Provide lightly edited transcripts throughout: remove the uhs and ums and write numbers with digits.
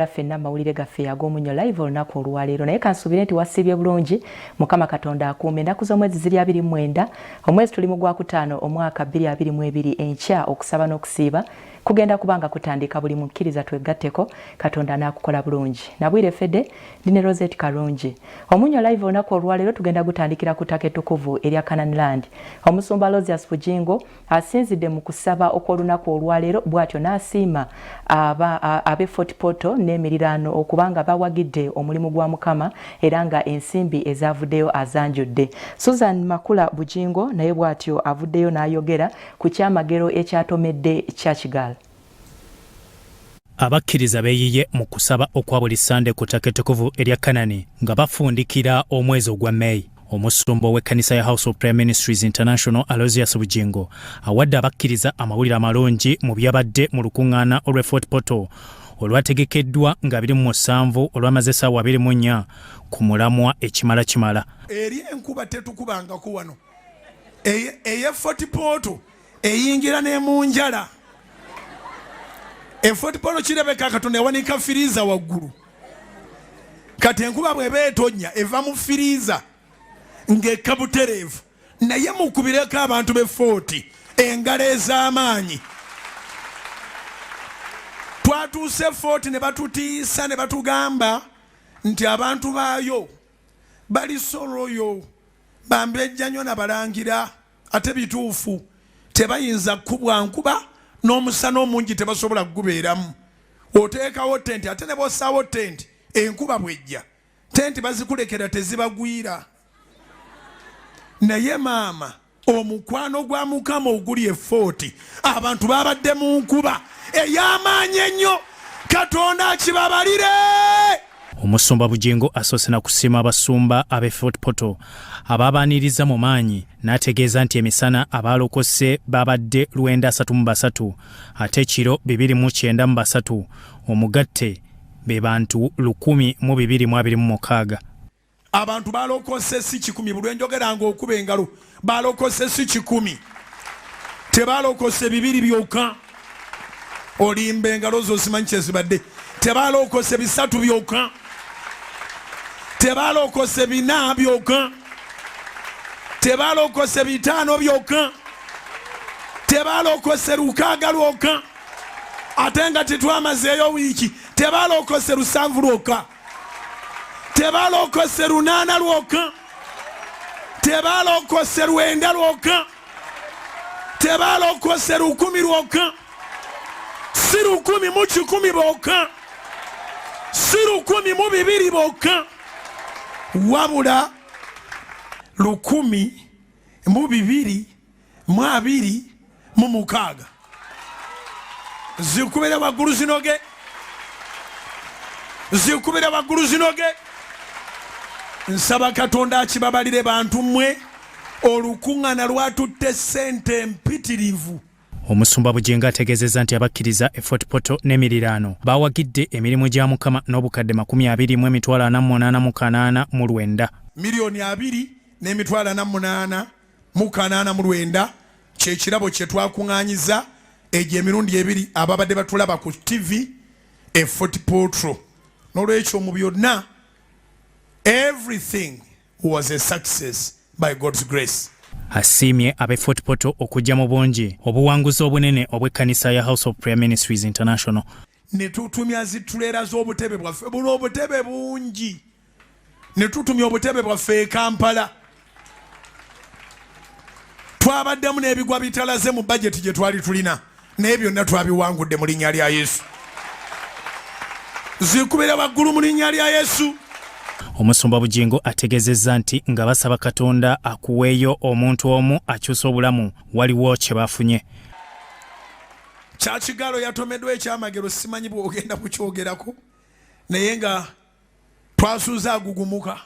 ffenna mawulire gaffe ag'omunyo live olunaku olwaleero naye kansubire nti wasiibye bulungi mukama katonda akuume ennaku z'omwezi ziri 29 omwezi tuli mu gwakutaano omwaka 2022 enkya okusaba n'okusiiba kugenda kubanga kutandika buli mukkiriza twegatteko katonda anaakukola bulungi nabwire fedde ndine Rosette Karungi omunyo live olunaku olwaleero tugenda gutandikira ku ttaka ettukuvu erya Canaanland omusumba Lozias Bujingo asinzidde mu kusaba okw'olunaku olwaleero bw'atyo n'asiima abe Fort Portal n'emiriraano okubanga bawagidde omulimu gwa Mukama era nga ensimbi ezavuddeyo azanjudde. Susan Makula Bujingo naye bw'atyo avuddeyo n'ayogera ku kyamagero ekyatomedde Churchgal. Abakkiriza beeyiye mu kusaba okwa buli Sande ku ttaka ettukuvu erya Kanani nga bafundikira omwezi ogwa May. Omusumba w'ekkanisa ya House of Prayer Ministries International Alozias Bujingo awadde abakkiriza amawulire amalungi mu byabadde mu lukuŋŋaana olw'e Fort Portal olwategekeddwa nga 27 olwamaze essaawa 24 ku mulamwa ekimala. Eri enkuba tetukubangako wano eye Fort Portal eyingira ne mu njala Fort Portal kirabeka Katonda yawanika firiza waggulu kati enkuba bw'eba etonnya eva mu firiza ng'ekabutereevu naye mukubireko abantu be 40 engalo ez'amaanyi twatuuse 40 ne batutiisa ne batugamba nti abantu baayo bali soloyo bambejja nnyo nabalangira ate bituufu tebayinza kubwa nkuba n'omusana omungi tebasobola kugubeeramu oteekawo tenti ate ne bossaawo tenti enkuba bwejja tenti bazikulekera tezibagwira naye maama omukwano gwa Mukama oguli 40 abantu babadde mu nkuba ey'amaanyi ennyo Katonda akibabalire. Omusumba Bujingo asoose na kusiima abasumba ab'e Fort Portal ababaaniriza mu maanyi n'ategeeza nti emisana abaalokose babadde 933 ate ekiro 293 omugatte be bantu 1,226. Abantu balokose si 10 buli enjogeranga okuba engalo balokose si 10 tebalokose 2 byokka olimba engalo zosimanyi kyezibadde tebalokose 3 byokka tebalokose 4 byokka tebalokose 5 byokka tebalokose 6 lwokka ate nga tetwamazeeyo wiiki tebalokose 7 lwokka tebalokose 8 lwokka tebalokose 9 lwokka tebalokose 10 lwokka si 10 mu 10 bokka si 10 mu 2 bokka wabula 10 mu 226 zikubire waggulu zinoge zikubire waggulu zinoge. Nsaba Katonda akibabalire bantu mmwe olukuŋŋaana lwatutte ssente empitirivu. Omusumba Bujingo ategeezezza nti abakkiriza e Fort Portal n'emiriraano baawagidde emirimu gya Mukama n'obukadde 20,889 miliyoni 2,889 kye kirabo kye twakuŋŋaanyiza egyo emirundi 2 ababadde batulaba ku TV e Fort Portal. N'olwekyo mu byonna everything was a success by God's grace. Asiimye ab'e Fort Portal okujja mu bungi obuwanguzi obunene obw'ekkanisa ya House of Prayer Ministries International. Ne tutumya zitulera z'obutebe bwaffe buno obutebe bungi ne tutumya obutebe bwaffe e Kampala twabaddemu n'ebigwa bitalaze mu budget gye twali tulina naye byonna twabiwangudde mu linnya lya Yesu. Zikubira waggulu mu linnya lya Yesu. Omusumba Bujingo ategeezezza nti nga basaba Katonda akuweeyo omuntu omu akyusa obulamu waliwo kye bafunye. Churchgal yatomeddwa ekyamagero simanyi bw'ogenda kukyogerako naye nga twasuuza agugumuka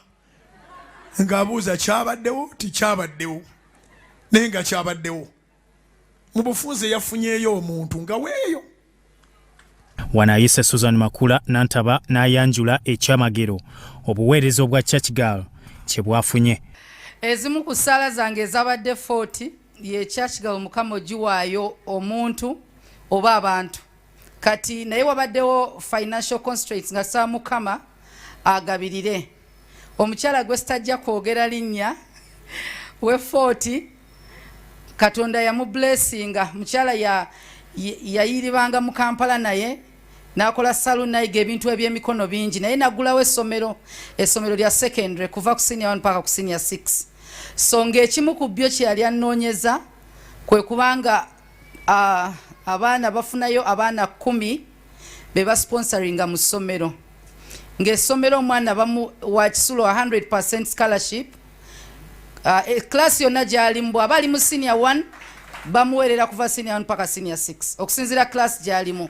ng'abuuza kyabaddewo tikyabaddewo naye nga kyabaddewo mu bufunze yafunyeeyo omuntu nga weeyo. Wanayise Susan Makula n'antaba n'ayanjula ekyamagero obuweereza obwa Churchgal kye bwafunye. Ezimu ku ssaala zange ezabadde 40 ye Churchgal Mukama ogiwaayo omuntu oba abantu kati naye wabaddewo financial constraints nga saa mukama agabirire omukyala gwe sitajja kwogera linnya we 40 katonda yamublessinga mukyala yayiribanga mu Kampala naye nakola salon nayiga ebintu ebyemikono bingi naye nagulawo essomero lya secondary kuva ku senior 1 mpaka ku senior 6 so ng'ekimu ku byo kye yali anoonyeza kwe kubanga abaana bafunayo abaana 10 be basponsoringa mu ssomero ng'essomero omwana bamu wa kisulo 100% scholarship class yonna gy'alimu bw'aba ali mu senior 1 bamuweerera kuva senior 1 mpaka senior 6 okusinziira class gy'alimu.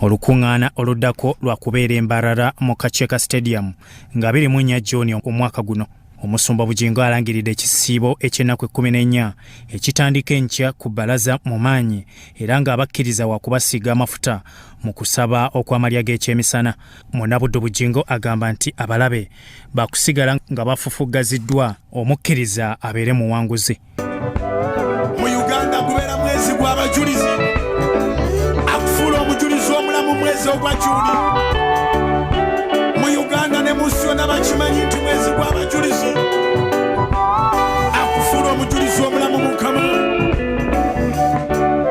Olukuŋŋaana oluddako lwa kubeera embarara mu Kacheeka Stadium nga 24 Juni omwaka guno. Omusumba Bujingo alangiridde ekisiibo eky'ennaku 14 ekitandika enkya ku bbalaza mu maanyi era ng'abakkiriza wakubasiiga amafuta mu kusaba okw'amalya g'ekyemisana. Munnabuddu Bujingo agamba nti abalabe bakusigala nga bafufuggaziddwa omukkiriza abeere muwanguzi. Mu Uganda gubeera mwezi gw'abajulizi akufuula omujulizi omulamu mwezi ogwa Juni. Mu Uganda ne musyo n'abakimanyi nti mwezi gw'abajulizi akufuula omujulizi omulamu Mukama,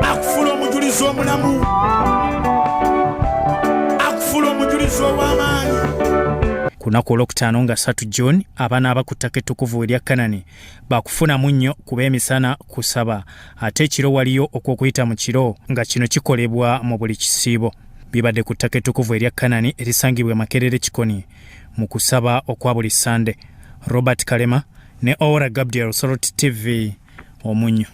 akufuula omujulizi omulamu, akufuula omujulizi ow'amaanyi. Ku lunaku olwokutaano nga 3 June abaana abaku ttaka ettukuvu erya Kanani bakufunamu nnyo ku b'emisana kusaba ate ekiro waliyo okw'okuyita mu kiro nga kino kikolebwa mu buli kisiibo. Bibadde ku ttaka ettukuvu erya Kanani erisangibwa Makerere Kikoni mu kusaba okwa buli Sande. Robert Kalema ne Ora Gabriel, Soroti TV, Omunyo.